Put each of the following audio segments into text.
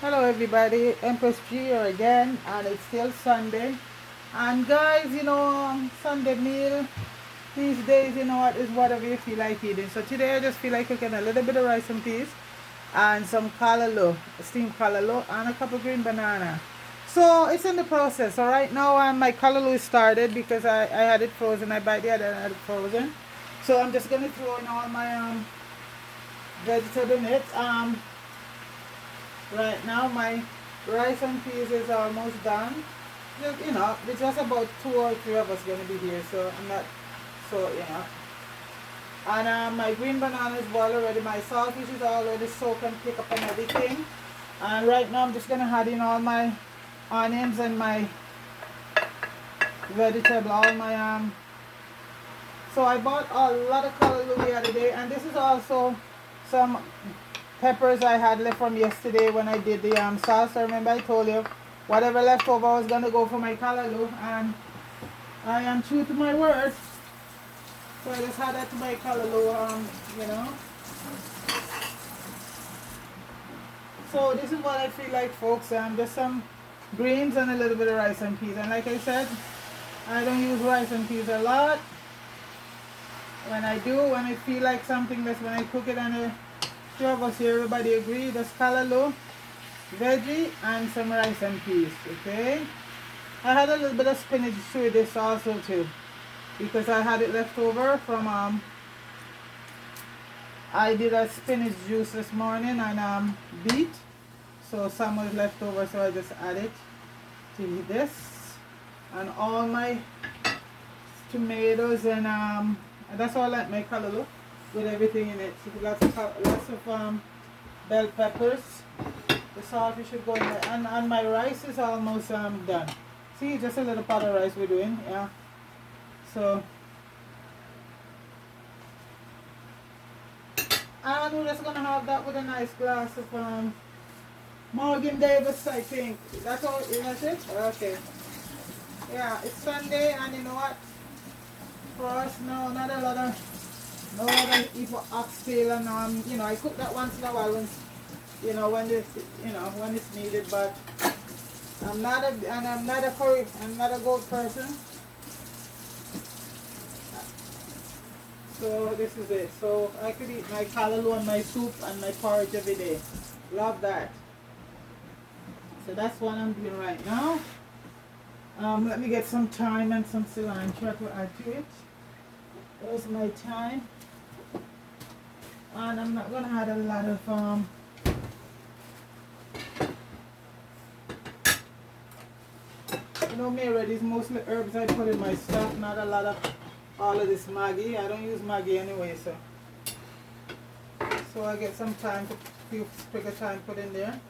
Hello everybody, Empress G here again, and it's still Sunday. And guys, Sunday meal these days, what is whatever you feel like eating. So today I just feel like cooking a little bit of rice and peas and some callaloo, steamed callaloo, and a couple green banana. So it's in the process. So right now my callaloo is started because I had it frozen. I buy the other and I had it frozen. So I'm just gonna throw in all my vegetable in it. Right now my rice and peas is almost done. It's just about two or three of us gonna be here, so I'm not so. And my green banana is boiled already. My saltfish is already soaked and pick up and everything. And right now I'm just gonna add in all my onions and my vegetable, all my so I bought a lot of callaloo the other day, and this is also some peppers I had left from yesterday when I did the salsa. Remember I told you whatever left over I was gonna go for my callaloo, and I am true to my word. So I just had that to my callaloo, you know. So this is what I feel like, folks. Just some greens and a little bit of rice and peas. And like I said, I don't use rice and peas a lot. When I do, when I feel like something, that's when I cook it. And two of us here, everybody agree, that's callaloo, veggie, and some rice and peas. Okay. I had a little bit of spinach through this also too, because I had it left over from I did a spinach juice this morning and beet, so some was left over, so I just added to this, and all my tomatoes and that's all, like my callaloo with everything in it. So lots of bell peppers. The salt should go in there, and my rice is almost done. See, just a little pot of rice we're doing, yeah. So, and we're just gonna have that with a nice glass of Morgan Davis, I think. That's all, that's it? Okay. Yeah, it's Sunday, and you know what? For us, no, not a lot of, no lot of eat for oxtail, and I cook that once in a while when, when it's needed, but I'm not a curry, I'm not a goat person. So this is it. So I could eat my callaloo and my soup and my porridge every day. Love that. So that's what I'm doing right now. Let me get some thyme and some cilantro to add to it. There's my thyme. And I'm not gonna add a lot of Mary, these mostly herbs I put in my stuff, not a lot of all of this Maggi. I don't use Maggi anyway, so I get some thyme, few sprig of thyme put in there,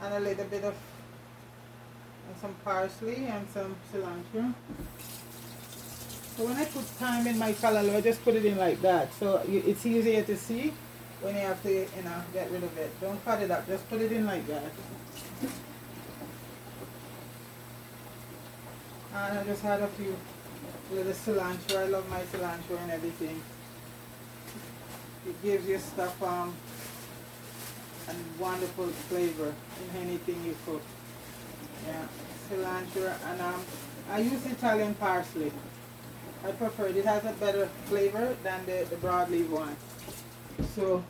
and a little bit of some parsley and some cilantro. So when I put thyme in my callaloo, I just put it in like that, so it's easier to see when you have to get rid of it. Don't cut it up, just put it in like that. And I just had a few little cilantro. I love my cilantro and everything. It gives your stuff a wonderful flavor in anything you cook. Yeah, cilantro, and I use Italian parsley. I prefer it. It has a better flavor than the broadleaf one. So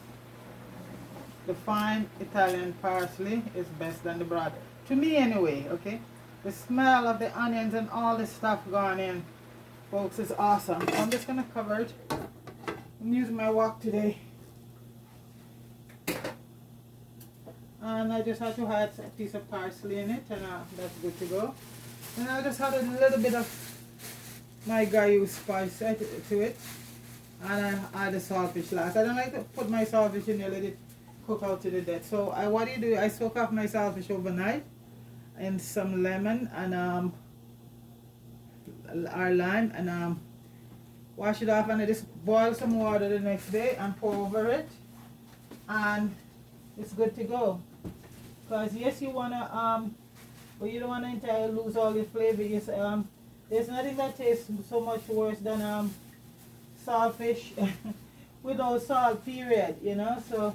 the fine Italian parsley is best than the broad. To me anyway, okay? The smell of the onions and all the stuff gone in, folks, is awesome. So I'm just going to cover it. I'm using my wok today. And I just have to add a piece of parsley in it, and that's good to go. And I just add a little bit of my Gayu spice to it. And I add the saltfish last. I don't like to put my saltfish in there, let it cook out to the death. So what do you do? I soak off my saltfish overnight in some lemon and our lime, and wash it off, and I just boil some water the next day and pour over it, and it's good to go. Because yes, you wanna but you don't wanna entirely lose all the flavor. Yes, there's nothing that tastes so much worse than saltfish without salt, period. So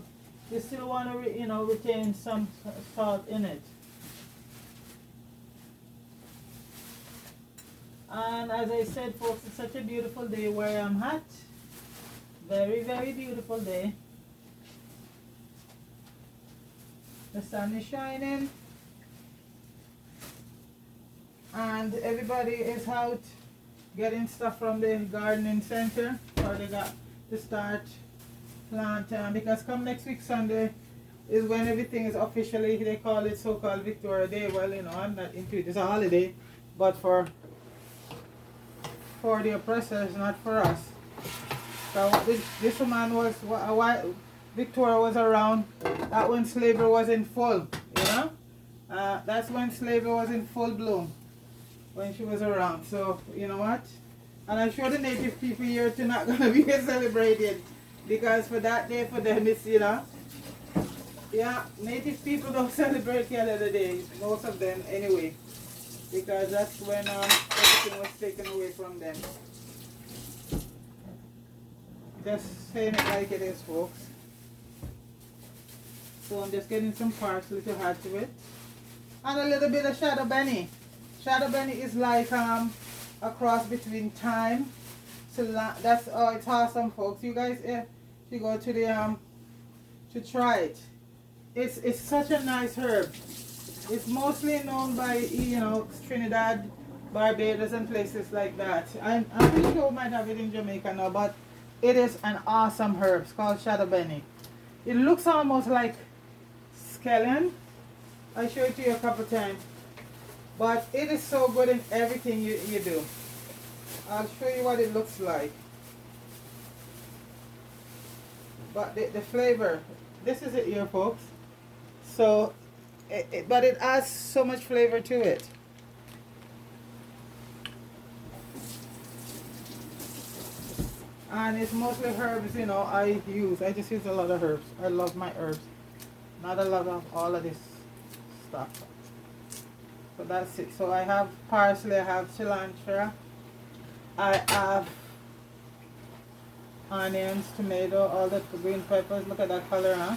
you still want to, retain some salt in it. And as I said, folks, it's such a beautiful day where I'm at. Very, very beautiful day. The sun is shining. And everybody is out getting stuff from the gardening center. Or they got to start planting. Because come next week, Sunday, is when everything is officially, they call it so-called Victoria Day. Well, I'm not into it. It's a holiday. But for the oppressors, not for us. So this woman was, Victoria was around, that when slavery was in full, that's when slavery was in full bloom, when she was around. So, you know what? And I'm sure the native people here too not going to be celebrated, because for that day, for them, it's, yeah, native people don't celebrate the other day, most of them anyway, because that's when everything was taken away from them. Just saying it like it is, folks. So I'm just getting some parsley to add to it. And a little bit of shadow benny. Shadow benny is like a cross between thyme. That's it's awesome, folks. You guys, if you go to the to try it. It's such a nice herb. It's mostly known by Trinidad, Barbados, and places like that. I'm pretty sure we might have it in Jamaica now, but it is an awesome herb. It's called shadow benny. It looks almost like scallion. I showed it to you a couple times. But it is so good in everything you do. I'll show you what it looks like. But the flavor, this is it here, folks. So, but it adds so much flavor to it. And it's mostly herbs, I just use a lot of herbs. I love my herbs. Not a lot of all of this stuff. So that's it. So I have parsley, I have cilantro, I have onions, tomato, all the green peppers. Look at that color, huh?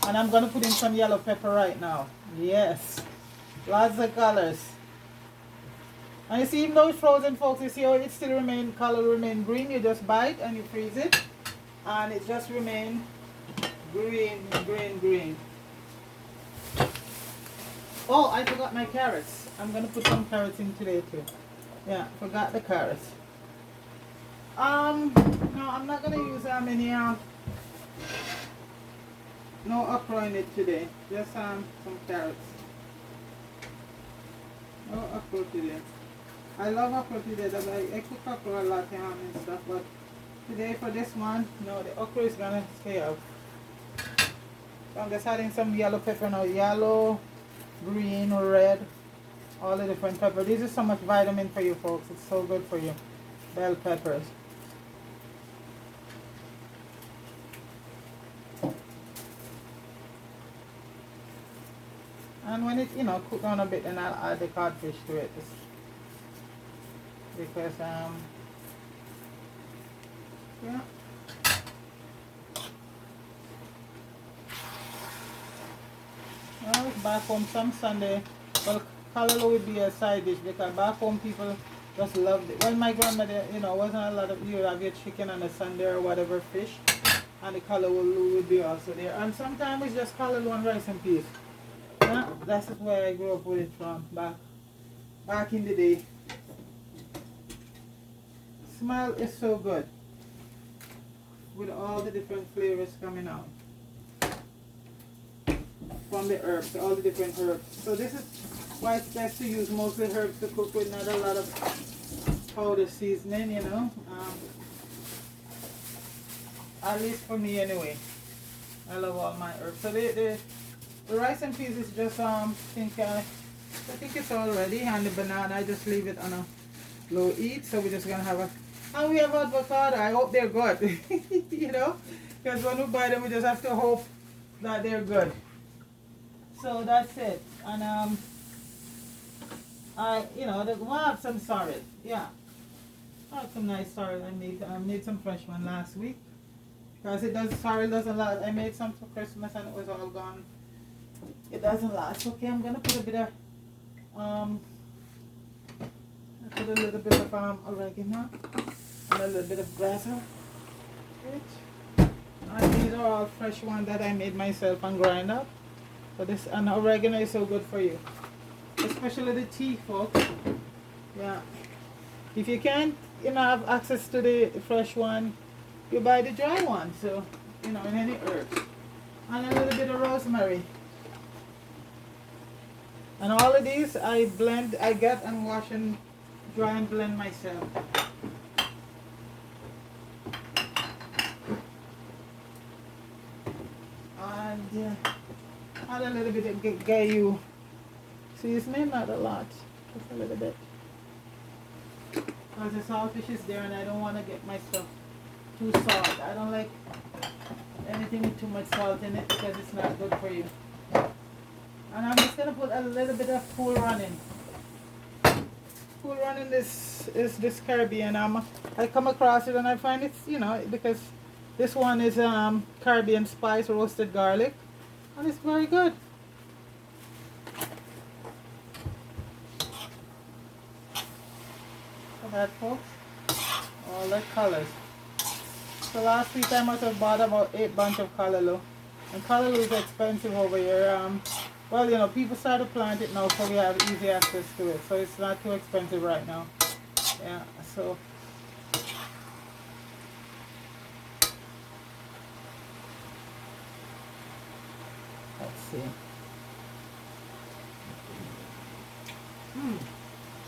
And I'm going to put in some yellow pepper right now. Yes. Lots of colors. And you see, even though it's frozen, folks, you see how it still color remain green. You just bite and you freeze it. And it just remain green, green, green. Oh, I forgot my carrots. I'm going to put some carrots in today too. Yeah, forgot the carrots. No, I'm not going to use any, no okra in it today. Just some carrots. No okra today. I love okra today. I cook okra a lot and stuff, but today for this one, no, the okra is gonna stay out. So I'm just adding some yellow pepper now. Yellow, green, red, all the different peppers. This is so much vitamin for you, folks. It's so good for you. Bell peppers. And when it, cook down a bit, then I'll add the codfish to it. Because, yeah. Well, back home some Sunday, well, callaloo would be a side dish because back home people just loved it. Well, my grandmother, wasn't a lot of, you have your chicken on a Sunday or whatever fish, and the callaloo would be also there. And sometimes it's just callaloo and rice and peas. Yeah, that's where I grew up with it from, back in the day. Smell is so good with all the different flavors coming out from the herbs, all the different herbs. So this is why it's best to use mostly herbs to cook with, not a lot of powder seasoning, at least for me anyway. I love all my herbs. So the rice and peas is just I think it's all ready, and the banana I just leave it on a low heat. So we're just gonna have and we have avocado. I hope they're good. Because when we buy them, we just have to hope that they're good. So that's it. And we'll have some sorrel. Yeah, I have some nice sorrel. I made some fresh one last week. because it does. Sorry, it doesn't last. I made some for Christmas and it was all gone. It doesn't last. Okay, I'm gonna put a bit of um, I put a little bit of oregano and a little bit of basil. And these are all fresh ones that I made myself and grind up. So this and oregano is so good for you, especially the tea, folks. Yeah. If you can't, have access to the fresh one, you buy the dry one. So, in any herbs. And a little bit of rosemary. And all of these I get and wash and dry and blend myself. And add a little bit of gayu seasoning, not a lot, just a little bit. Because the saltfish is there and I don't want to get my stuff too salt. I don't like anything with too much salt in it because it's not good for you. And I'm just going to put a little bit of Cool Running. Cool Running is this Caribbean. I come across it and I find it's, because this one is Caribbean spice roasted garlic. And it's very good. So that, folks, all the colors. So last week I must have bought about 8 bunch of callaloo. And callaloo is expensive over here. Well, people start to plant it now, so we have easy access to it. So it's not too expensive right now. Yeah, so. Let's see.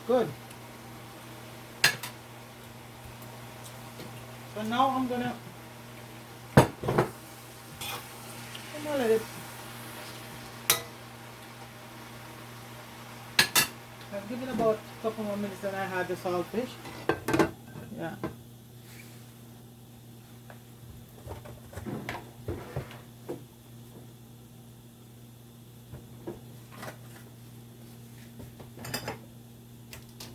Good. So now I'm gonna let it. I've given about a couple more minutes than I had the saltfish. Yeah.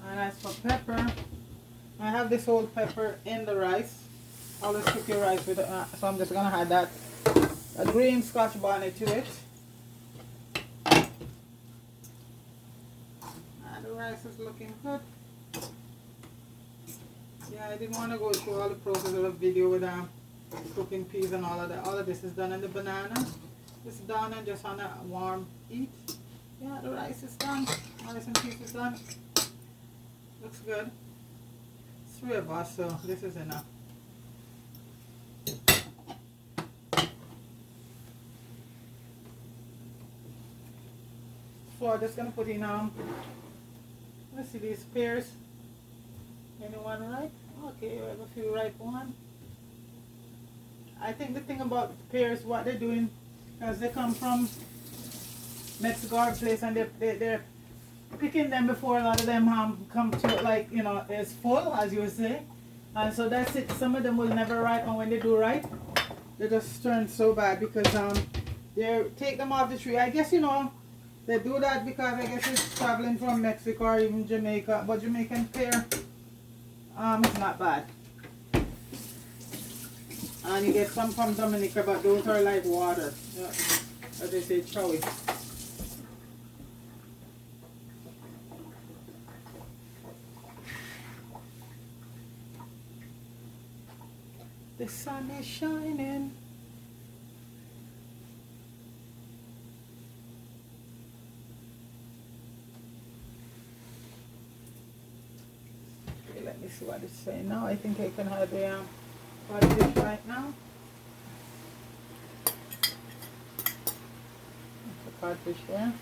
And as for pepper, I have this whole pepper in the rice. I'll just cook your rice with it. So I'm just gonna add that a green Scotch bonnet to it. And the rice is looking good. Yeah, I didn't want to go through all the process of the video with cooking peas and all of that. All of this is done, and the banana is done and just on a warm heat. Yeah, the rice is done. Rice and peas is done. Looks good. 3 of us, so this is enough. So I'm just gonna put in let's see these pears. Anyone ripe? Okay, we have a few ripe ones. I think the thing about pears, what they're doing, because they come from Mexico or place, and they're picking them before a lot of them come to, like, is full, as you would say. And so that's it. Some of them will never ripen. When they do ripe, they just turn so bad because they take them off the tree. I guess they do that because I guess it's traveling from Mexico or even Jamaica. But Jamaican pear, it's not bad. And you get some from Dominica, but those are like water. Yeah. As they say, chowy. The sun is shining. Okay, let me see what it's saying now. I think I can have the codfish right now. The codfish there.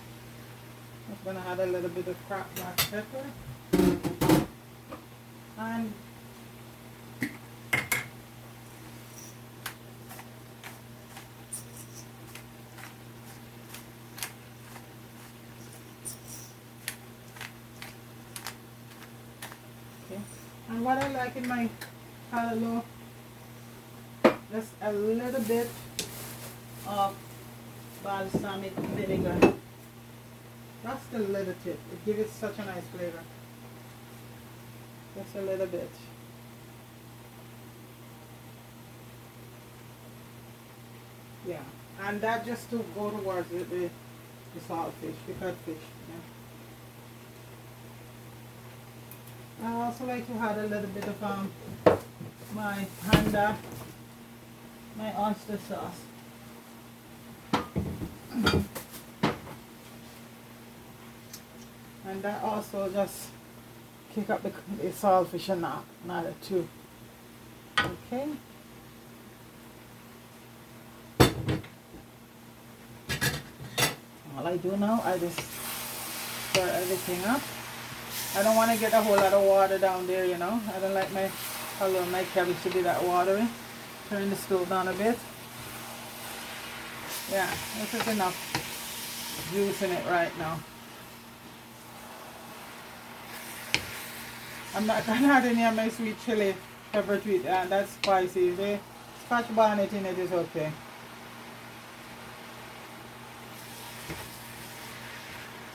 I'm going to add a little bit of cracked black pepper. And And what I like in my callaloo, just a little bit of balsamic vinegar. That's the little tip. It gives it such a nice flavor. Just a little bit. Yeah, and that just to go towards the saltfish, the codfish. Yeah. I also like to add a little bit of my panda, my oyster sauce. And that also just kick up the saltfish and another too. Okay. All I do now, I just stir everything up. I don't want to get a whole lot of water down there, you know. I don't like my cabbage to be that watery. Turn the stove down a bit. Yeah, this is enough juice in it right now. I'm not gonna add any of my sweet chili pepper to it, and that's spicy. The scotch bonnet in it is okay.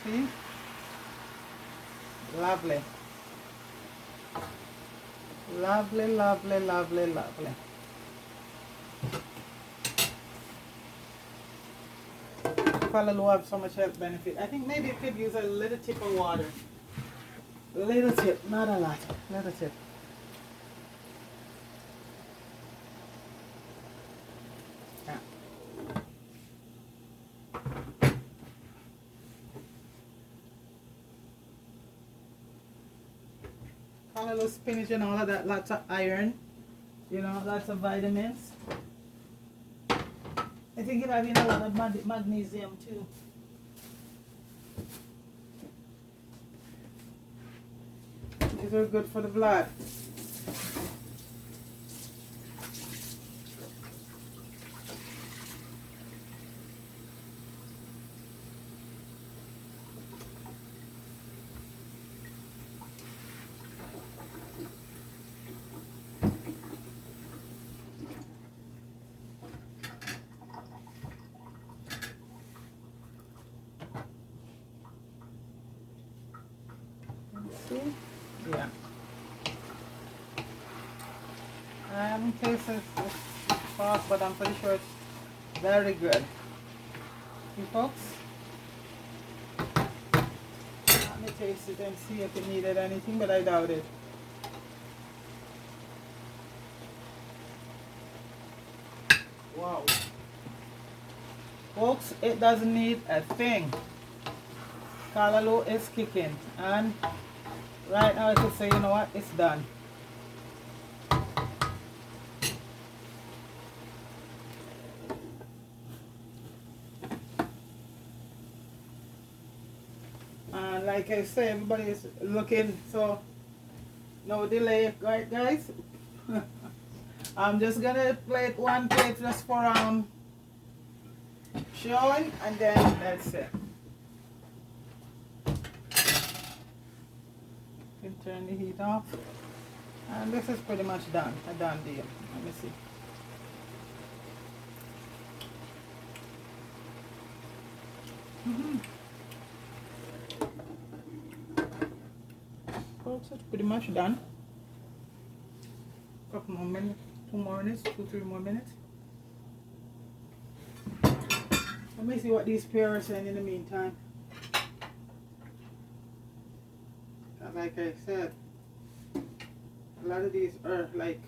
See? Lovely. Lovely, lovely, lovely, lovely. Callaloo have so much health benefit. I think maybe it could use a little tip of water. A little tip, not a lot. Little tip. Yeah. Callaloo spinach and all of that, lots of iron, you know, lots of vitamins. I think it having a lot of magnesium too. These are good for the blood. See? Yeah. I haven't tasted this sauce, but I'm pretty sure it's very good. You folks? Let me taste it and see if it needed anything, but I doubt it. Wow. Folks, it doesn't need a thing. Callaloo is kicking. And right now I could say, you know what, it's done. And like I say, everybody is looking, so no delay, right guys? I'm just gonna plate one plate just for showing, and then that's it. You can turn the heat off. And this is pretty much done, a done deal. Let me see. Folks, it's pretty much done. Couple more minutes, 2 more minutes, 2-3 more minutes. Let me see what these pears are saying in the meantime. Like I said, a lot of these are like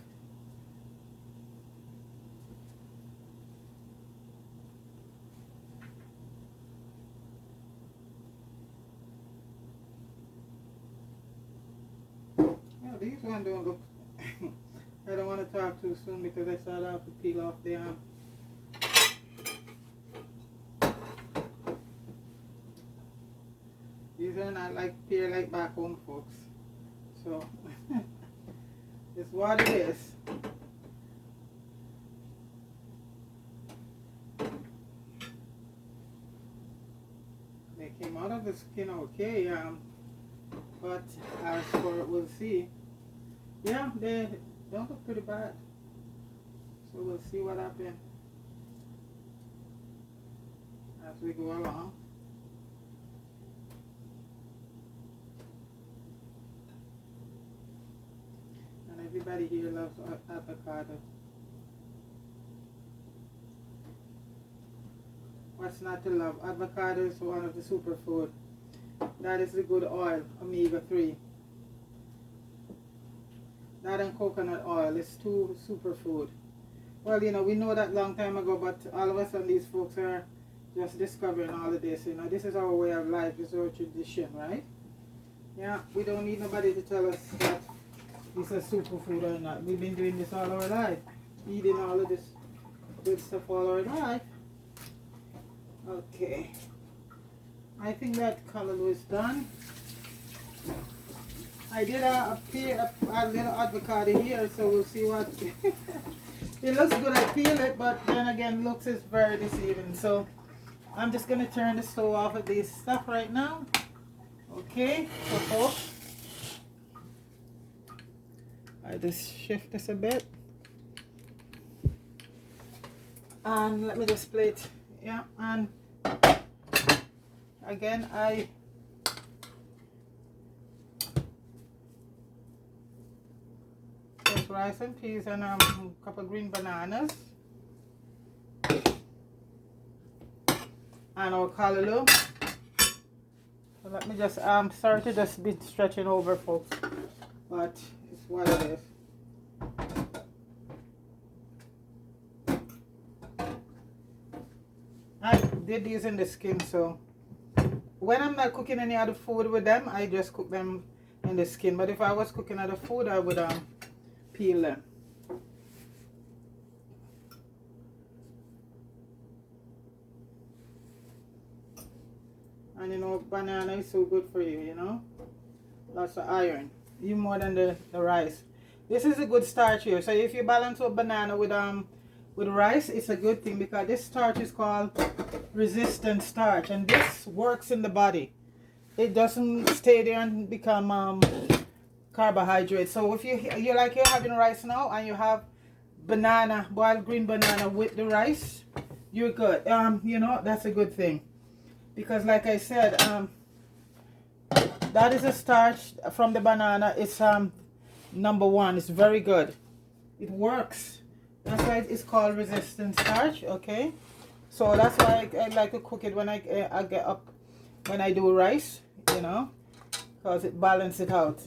these ones don't look I don't want to talk too soon because I start out to peel off the these are not like pear like back home, folks. So it's what it is. They came out of the skin okay, but as for we'll see. Yeah, they don't look pretty bad. So we'll see what happens as we go along. And everybody here loves avocado. What's not to love? Avocado is one of the superfood. That is the good oil, omega-3. That and coconut oil is two superfood. Well, you know, we know that long time ago, but all of a sudden these folks are just discovering all of this. You know, this is our way of life, this is our tradition, right? Yeah, we don't need nobody to tell us that this is superfood or not. We've been doing this all our life, eating all of this good stuff all our life. Okay, I think that color is done. I did a little avocado here, so we'll see what it looks good. I peel it, but then again, looks is very deceiving. So I'm just gonna turn the stove off of this stuff right now. Okay, so folks, I just shift this a bit, and let me just plate. Yeah, and again, there's rice and peas and a couple green bananas and our callaloo. So let me just sorry to just be stretching over, folks, but it's what it is. I did these in the skin, so when I'm not cooking any other food with them, I just cook them in the skin. But if I was cooking other food, I would peel them. And you know, banana is so good for you, you know. Lots of iron, even more than the rice. This is a good starch here. So if you balance a banana with rice, it's a good thing, because this starch is called resistant starch, and this works in the body. It doesn't stay there and become carbohydrate. So if you're like you're having rice now and you have banana, boiled green banana with the rice, you're good. You know, that's a good thing, because like I said, that is a starch from the banana. It's number one. It's very good. It works. That's why it's called resistant starch. Okay, so that's why I like to cook it when I get up, when I do rice, you know, because it balances it out.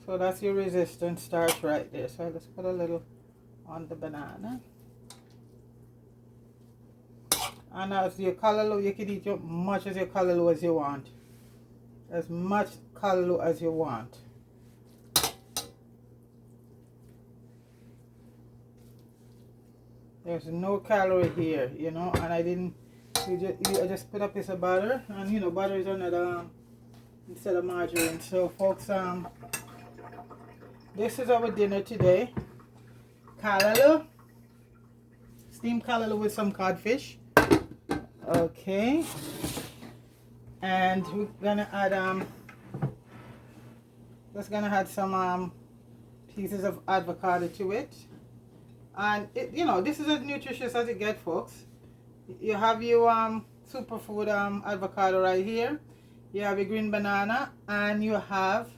So that's your resistant starch right there. So let's put a little on the banana. And as your callaloo, you can eat as much as your callaloo as you want. As much callaloo as you want. There's no calorie here, you know, and I didn't, I just put a piece of butter, and you know, butter is another, instead of margarine. So folks, this is our dinner today. Callaloo, steamed callaloo with some codfish. Okay, and we're gonna add just gonna add some pieces of avocado to it. And it, you know, this is as nutritious as it gets, folks. You have your superfood avocado right here. You have your green banana, and you have,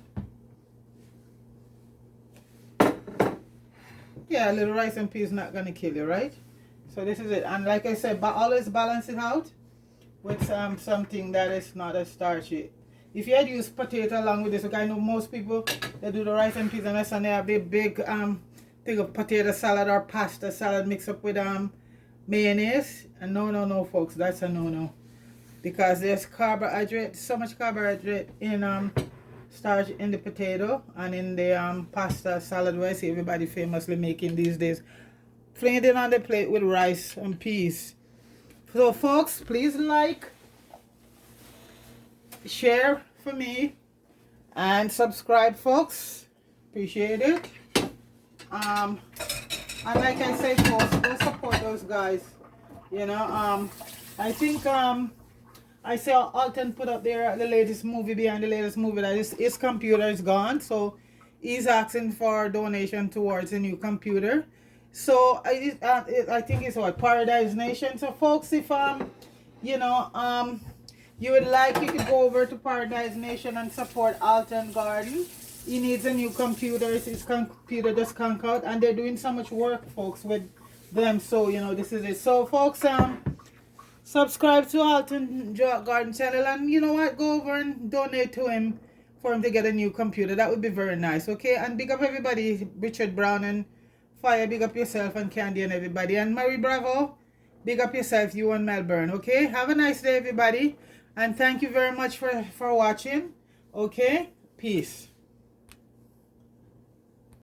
yeah, a little rice and peas not gonna kill you, right? So this is it. And like I said, but always balance it out with something that is not as starchy. If you had used potato along with this, okay, I know most people, they do the rice and peas and they have the big thing of potato salad or pasta salad mixed up with mayonnaise. And no, folks, that's a no. Because there's carbohydrate, so much carbohydrate in starch in the potato and in the pasta salad, where I see everybody famously making these days. Fling it in on the plate with rice and peas. So folks, please like, share for me, and subscribe, folks. Appreciate it. And like I say, folks, go support those guys. You know, I think I saw Alton put up there the latest movie, behind the latest movie, that his computer is gone, so he's asking for a donation towards a new computer. So I think it's what, Paradise Nation. So folks, if you know you would like, you could go over to Paradise Nation and support Alton Garden. He needs a new computer. His computer just conk out, and they're doing so much work, folks, with them. So you know, this is it. So, folks, subscribe to Alton Garden channel, and you know what, go over and donate to him for him to get a new computer. That would be very nice. Okay, and big up everybody, Richard Brown and Fire, big up yourself, and Candy and everybody, and Mary Bravo, big up yourself, you and Melbourne. Okay, have a nice day, everybody, and thank you very much for watching. Okay, peace.